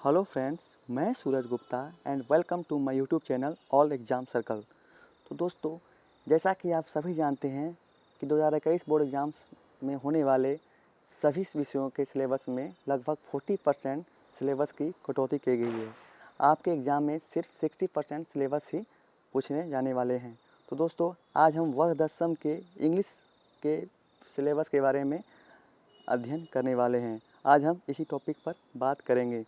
Hello friends, मैं Suraj Gupta and welcome to my YouTube channel all exam circle. तो दोस्तों, जैसा कि आप सभी जानते हैं कि 2021 बोर्ड एग्ज़ाम्स में होने वाले सभी विषयों के सिलेबस में लगभग 40% सिलेबस की कटौती की गई है। आपके एग्ज़ाम में सिर्फ 60% सिलेबस ही पूछने जाने वाले हैं। तो दोस्तों, आज हम वर्ग दसम के इंग्लिश के सिलेबस के बारे में अध्ययन करने वाले हैं। आज हम इसी टॉपिक पर बात करेंगे।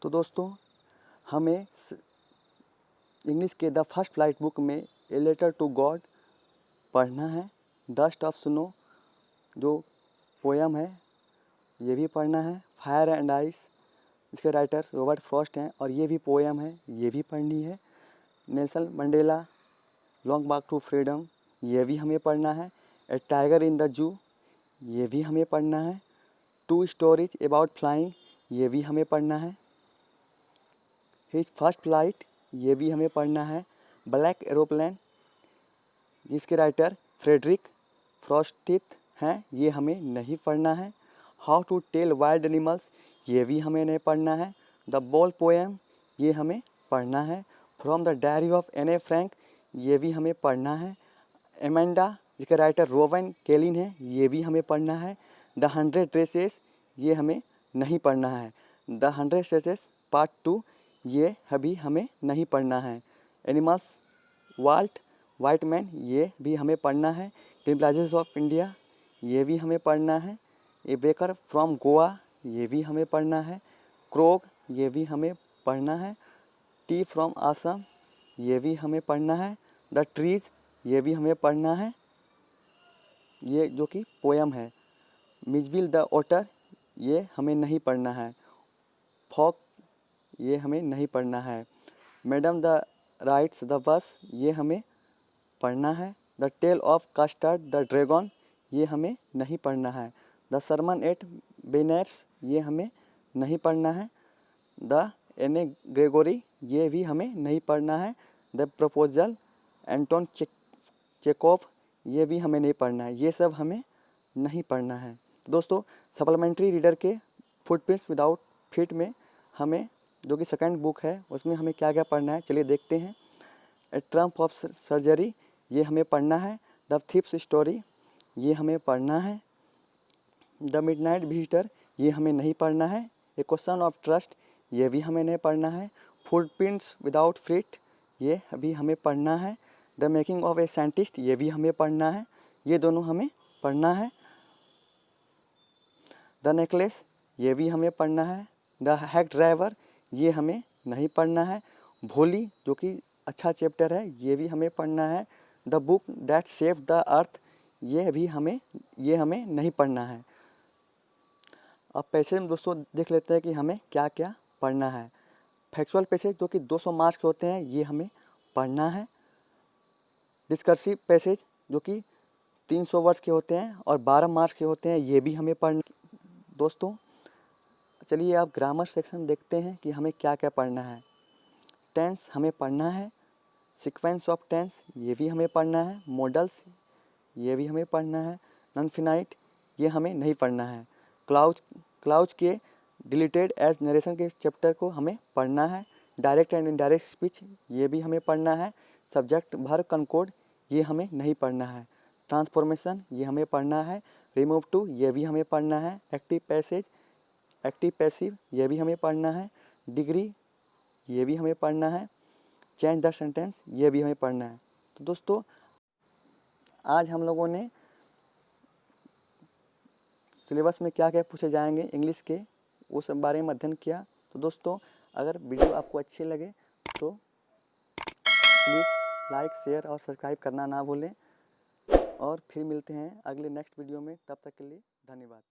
तो दोस्तों, हमें इंग्लिश के द फर्स्ट फ्लाइट बुक में ए लेटर टू गॉड पढ़ना है। डस्ट ऑफ स्नो जो पोयम है ये भी पढ़ना है। फायर एंड आइस इसके राइटर रॉबर्ट फ्रॉस्ट हैं और ये भी पोयम है, ये भी पढ़नी है। Nelson Mandela long walk to freedom ये भी हमें पढ़ना है। ए टाइगर इन द जू ये भी हमें पढ़ना है। टू स्टोरीज अबाउट फ्लाइंग ये भी हमें पढ़ना है। हिज फर्स्ट फ्लाइट ये भी हमें पढ़ना है। ब्लैक एरोप्लेन जिसके राइटर फ्रेडरिक फ्रॉस्टिथ हैं ये हमें नहीं पढ़ना है। How to tell wild animals ये भी हमें नहीं पढ़ना है। द बॉल पोएम ये हमें पढ़ना है। फ्रॉम द डायरी ऑफ एने फ्रैंक ये भी हमें पढ़ना है। एमेंडा जिसके राइटर रोवन केलिन है ये भी हमें पढ़ना है। द 100 रेसेस ये हमें नहीं पढ़ना है। द 100 रेसेस पार्ट 2 ये अभी हमें नहीं पढ़ना है। एनिमल्स वाल्ट वाइटमैन ये भी हमें पढ़ना है। ग्रीन प्लाजेस ऑफ इंडिया ये भी हमें पढ़ना है। ए बेकर फ्रॉम गोवा ये भी हमें पढ़ना है। क्रोग ये भी हमें पढ़ना है। टी फ्रॉम आसम ये भी हमें पढ़ना है। द ट्रीज ये भी हमें पढ़ना है, ये जो कि पोयम है। मिजबिल द ओटर ये हमें नहीं पढ़ना है। फॉक ये हमें नहीं पढ़ना है। Madam the rights the bus ये हमें पढ़ना है। The tale of custard the dragon ये हमें नहीं पढ़ना है। द सरमन एट बेनेट्स ये हमें नहीं पढ़ना है। द एने ग्रेगोरी ये भी हमें नहीं पढ़ना है। द प्रपोजल एंटोन चेकोव ये भी हमें नहीं पढ़ना है। ये सब हमें नहीं पढ़ना है। दोस्तों, सप्लीमेंट्री रीडर के फुटप्रिंट्स विदाउट फीट में हमें जो कि सेकंड बुक है उसमें हमें क्या क्या पढ़ना है चलिए देखते हैं। ए ट्रम्प ऑफ सर्जरी ये हमें पढ़ना है। द थिप्स स्टोरी ये हमें पढ़ना है। द मिडनाइट विजिटर ये हमें नहीं पढ़ना है। ए क्वेश्चन ऑफ ट्रस्ट ये भी हमें नहीं पढ़ना है। फुटप्रिंट्स विदाउट फीट ये अभी हमें पढ़ना है। The making of a scientist ये भी हमें पढ़ना है, ये दोनों हमें पढ़ना है। द नेकलेस ये भी हमें पढ़ना है। द हैक ड्राइवर ये हमें नहीं पढ़ना है। भोली जो कि अच्छा चैप्टर है ये भी हमें पढ़ना है। The book that saved the earth ये हमें नहीं पढ़ना है। अब पैसेज में दोस्तों देख लेते हैं कि हमें क्या क्या पढ़ना है। फैक्चुअल पैसेज जो कि 200 मार्क्स के होते हैं ये हमें पढ़ना है। डिस्कर्सिव पैसेज जो कि 300 वर्ड्स के होते हैं और 12 मार्क्स के होते हैं ये भी हमें पढ़ना। दोस्तों चलिए आप ग्रामर सेक्शन देखते हैं कि हमें क्या क्या पढ़ना है। टेंस हमें पढ़ना है। सीक्वेंस ऑफ टेंस ये भी हमें पढ़ना है। मॉडल्स ये भी हमें पढ़ना है। नॉन फिनाइट ये हमें नहीं पढ़ना है। क्लाउज के डिलीटेड एज नरेशन के चैप्टर को हमें पढ़ना है। डायरेक्ट एंड इनडायरेक्ट स्पीच ये भी हमें पढ़ना है। सब्जेक्ट वर्ब कंकोड ये हमें नहीं पढ़ना है। ट्रांसफॉर्मेशन ये हमें पढ़ना है। रिमूव टू ये भी हमें पढ़ना है। एक्टिव पैसिव ये भी हमें पढ़ना है। डिग्री ये भी हमें पढ़ना है। चेंज द सेंटेंस ये भी हमें पढ़ना है। तो दोस्तों आज हम लोगों ने सिलेबस में क्या क्या पूछे जाएंगे इंग्लिश के उस बारे में अध्ययन किया। तो दोस्तों अगर वीडियो आपको अच्छी लगे तो प्लीज़ लाइक शेयर और सब्सक्राइब करना ना भूलें और फिर मिलते हैं अगले नेक्स्ट वीडियो में। तब तक के लिए धन्यवाद।